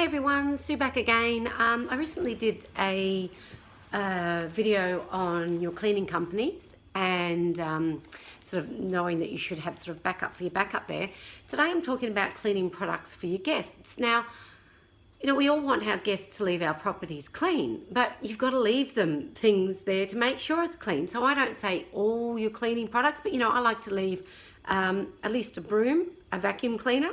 Hey everyone, Sue back again. I recently did a video on your cleaning companies and sort of knowing that you should have sort of backup for your backup there. Today I'm talking about cleaning products for your guests. Now, you know, we all want our guests to leave our properties clean, but you've got to leave them things there to make sure it's clean. So I don't say all your cleaning products, but you know, I like to leave at least a broom, a vacuum cleaner,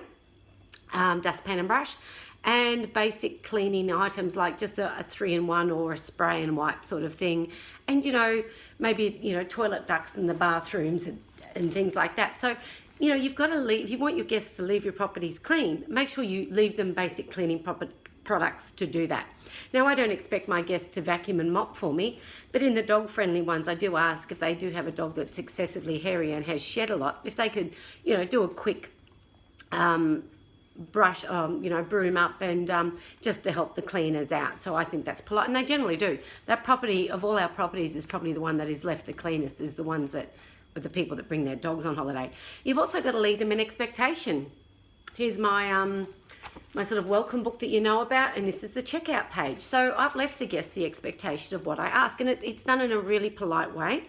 dustpan and brush, and basic cleaning items like just a 3-in-1 or a spray and wipe sort of thing. And, you know, maybe, you know, toilet ducts in the bathrooms and things like that. So, you know, you've got to leave, if you want your guests to leave your properties clean, make sure you leave them basic cleaning products to do that. Now, I don't expect my guests to vacuum and mop for me, but in the dog-friendly ones, I do ask if they do have a dog that's excessively hairy and has shed a lot, if they could, you know, do a quick brush, you know, broom up and just to help the cleaners out. So I think that's polite, and they generally do. That property, of all our properties, is probably the one that is left the cleanest, is the ones that, with the people that bring their dogs on holiday. You've also got to leave them in expectation. Here's my my sort of welcome book that you know about, and this is the checkout page. So I've left the guests the expectation of what I ask, and it's done in a really polite way.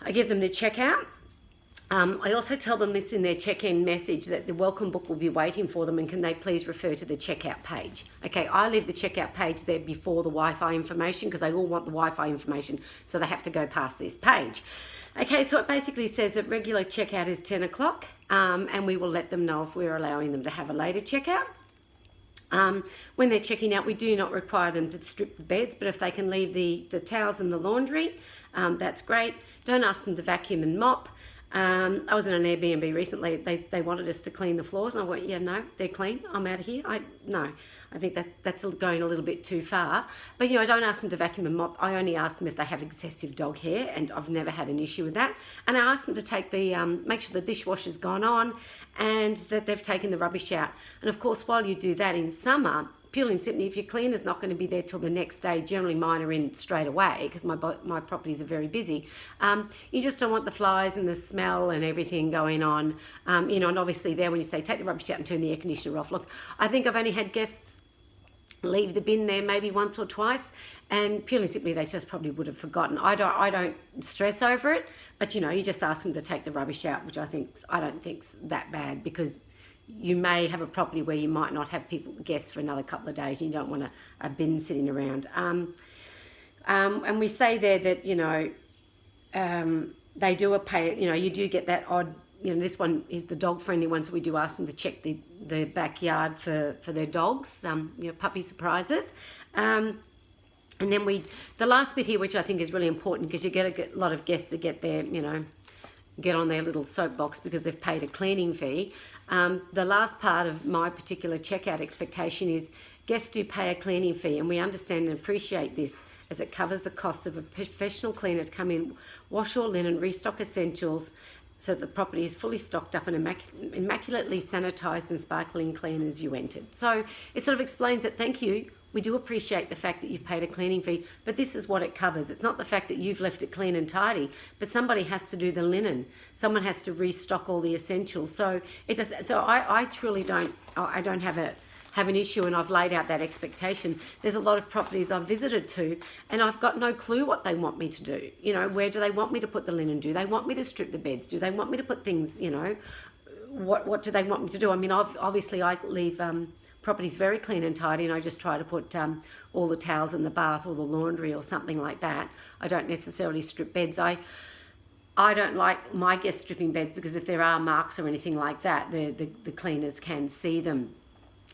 I give them the checkout. I also tell them this in their check-in message, that the welcome book will be waiting for them and can they please refer to the checkout page. Okay, I leave the checkout page there before the Wi-Fi information because they all want the Wi-Fi information, so they have to go past this page. Okay, so it basically says that regular checkout is 10 o'clock and we will let them know if we're allowing them to have a later checkout. When they're checking out, we do not require them to strip the beds, but if they can leave the towels in the laundry, that's great. Don't ask them to vacuum and mop. I was in an Airbnb recently. They wanted us to clean the floors, and I went, yeah, no, they're clean. I'm out of here. I think that's going a little bit too far. But you know, I don't ask them to vacuum and mop. I only ask them if they have excessive dog hair, and I've never had an issue with that. And I ask them to take the make sure the dishwasher's gone on, and that they've taken the rubbish out. And of course, while you do that in summer, purely and simply, if your cleaner's not going to be there till the next day, generally mine are in straight away because my properties are very busy. You just don't want the flies and the smell and everything going on. You know, and obviously there when you say take the rubbish out and turn the air conditioner off. Look, I think I've only had guests leave the bin there maybe once or twice, and purely simply they just probably would have forgotten. I don't stress over it, but you know, you just ask them to take the rubbish out, which I don't think's that bad, because you may have a property where you might not have guests for another couple of days and you don't want a bin sitting around. And we say there that, you know, they do pay, you know, you do get that odd, you know, this one is the dog friendly one, so we do ask them to check the backyard for their dogs, you know, puppy surprises. And then the last bit here, which I think is really important, because you get a lot of guests that get their, you know, get on their little soapbox because they've paid a cleaning fee. The last part of my particular checkout expectation is guests do pay a cleaning fee, and we understand and appreciate this as it covers the cost of a professional cleaner to come in, wash your linen, restock essentials, so that the property is fully stocked up and immaculately sanitized and sparkling clean as you entered. So it sort of explains that, thank you, we do appreciate the fact that you've paid a cleaning fee, but this is what it covers. It's not the fact that you've left it clean and tidy, but somebody has to do the linen. Someone has to restock all the essentials. So it does. So I truly don't have an issue, and I've laid out that expectation. There's a lot of properties I've visited to, and I've got no clue what they want me to do. You know, where do they want me to put the linen? Do they want me to strip the beds? Do they want me to put things, you know, what do they want me to do? I mean, obviously I leave properties very clean and tidy, and I just try to put all the towels in the bath or the laundry or something like that. I don't necessarily strip beds. I don't like my guests stripping beds, because if there are marks or anything like that, the cleaners can see them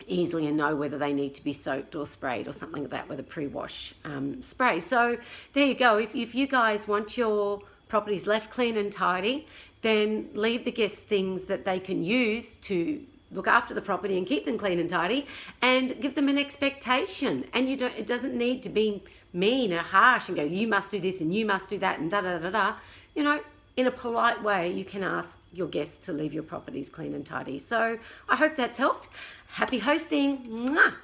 easily and know whether they need to be soaked or sprayed or something like that with a pre-wash spray. So there you go. If you guys want your properties left clean and tidy, then leave the guests things that they can use to look after the property and keep them clean and tidy, and give them an expectation. And it doesn't need to be mean or harsh and go, you must do this and you must do that and da-da-da-da. You know, in a polite way, you can ask your guests to leave your properties clean and tidy. So I hope that's helped. Happy hosting. Mwah!